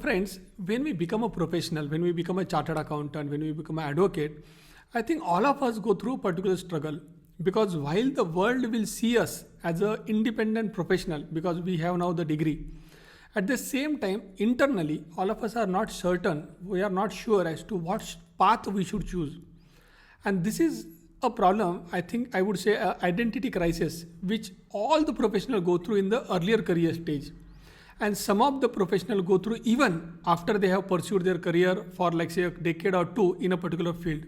friends, when we become a professional, when we become a chartered accountant, when we become an advocate, I think all of us go through a particular struggle, because while the world will see us as an independent professional because we have now the degree, at the same time, internally, all of us are not certain, we are not sure as to what path we should choose. And this is a problem, I think I would say, a identity crisis, which all the professionals go through in the earlier career stage. And some of the professionals go through even after they have pursued their career for, like, say, a decade or two in a particular field.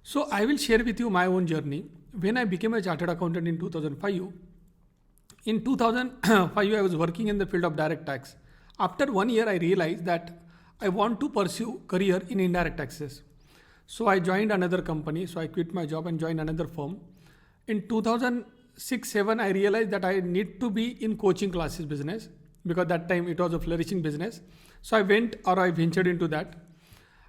So I will share with you my own journey. When I became a chartered accountant in 2005, in 2005 I was working in the field of direct tax. After 1 year, I realized that I want to pursue career in indirect taxes. So I joined another company. So I quit my job and joined another firm. In 2006-7, I realized that I need to be in coaching classes business, because that time it was a flourishing business. So I ventured into that.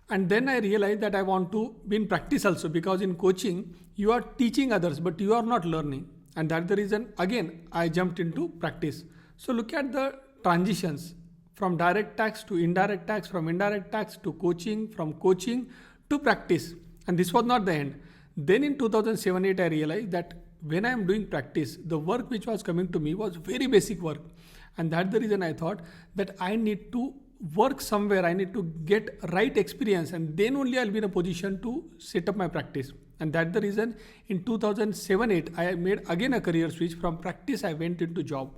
And then I realized that I want to be in practice also, because in coaching, you are teaching others, but you are not learning. And that's the reason, again, I jumped into practice. So look at the transitions from direct tax to indirect tax, from indirect tax to coaching, from coaching to practice. And this was not the end. Then in 2007-8, I realized that when I am doing practice, the work which was coming to me was very basic work. And that's the reason I thought that I need to work somewhere, I need to get right experience, and then only I'll be in a position to set up my practice. And that's the reason in 2007-8, I made again a career switch. From practice, I went into job.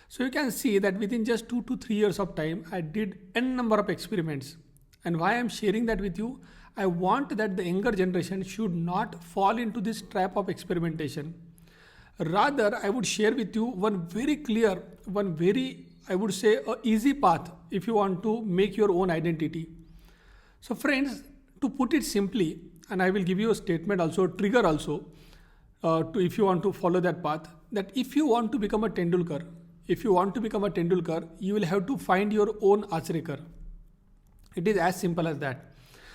So you can see that within just 2 to 3 years of time, I did n number of experiments. And why I'm sharing that with you, I want that the younger generation should not fall into this trap of experimentation. Rather, I would share with you one very clear, one very, I would say, a easy path if you want to make your own identity. So friends, to put it simply, and I will give you a statement also, a trigger also, to if you want to follow that path, that if you want to become a Tendulkar, you will have to find your own Achrekar. It is as simple as that.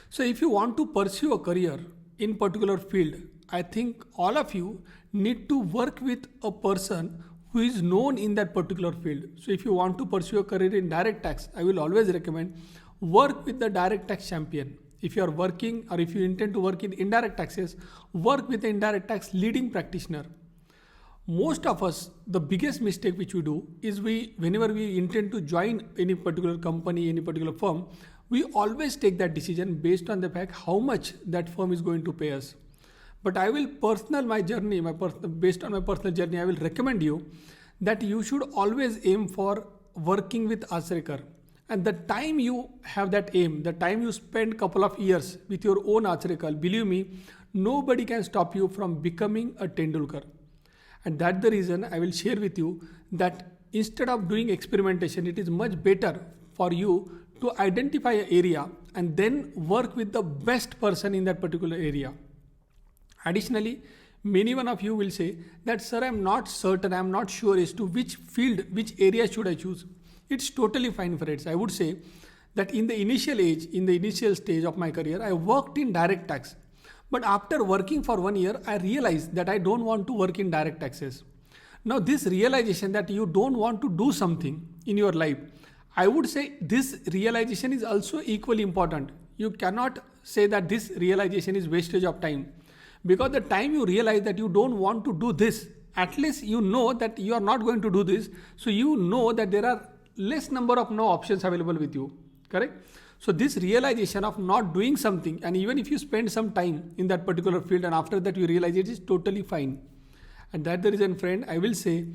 So if you want to pursue a career in particular field, I think all of you need to work with a person who is known in that particular field. So if you want to pursue a career in direct tax, I will always recommend work with the direct tax champion. If you are working, or if you intend to work in indirect taxes, work with the indirect tax leading practitioner. Most of us, the biggest mistake which we do is whenever we intend to join any particular company, any particular firm, we always take that decision based on the fact how much that firm is going to pay us. But I will based on my personal journey, I will recommend you that you should always aim for working with Achrekar. And the time you have that aim, the time you spend couple of years with your own Achrekar, believe me, nobody can stop you from becoming a Tendulkar. And that's the reason I will share with you that instead of doing experimentation, it is much better for you to identify an area and then work with the best person in that particular area. Additionally, many one of you will say that, sir, I'm not certain, I'm not sure as to which field, which area should I choose. It's totally fine, friends. I would say that in the initial stage of my career, I worked in direct tax. But after working for 1 year, I realized that I don't want to work in direct taxes. Now, this realization that you don't want to do something in your life, I would say this realization is also equally important. You cannot say that this realization is wastage of time. Because the time you realize that you don't want to do this, at least you know that you are not going to do this. So you know that there are less number of no options available with you. Correct? So this realization of not doing something, and even if you spend some time in that particular field and after that you realize it, is totally fine. And that's the reason, friend, I will say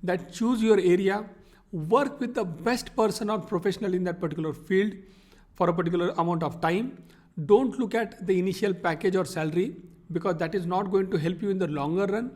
that choose your area, work with the best person or professional in that particular field for a particular amount of time. Don't look at the initial package or salary, because that is not going to help you in the longer run.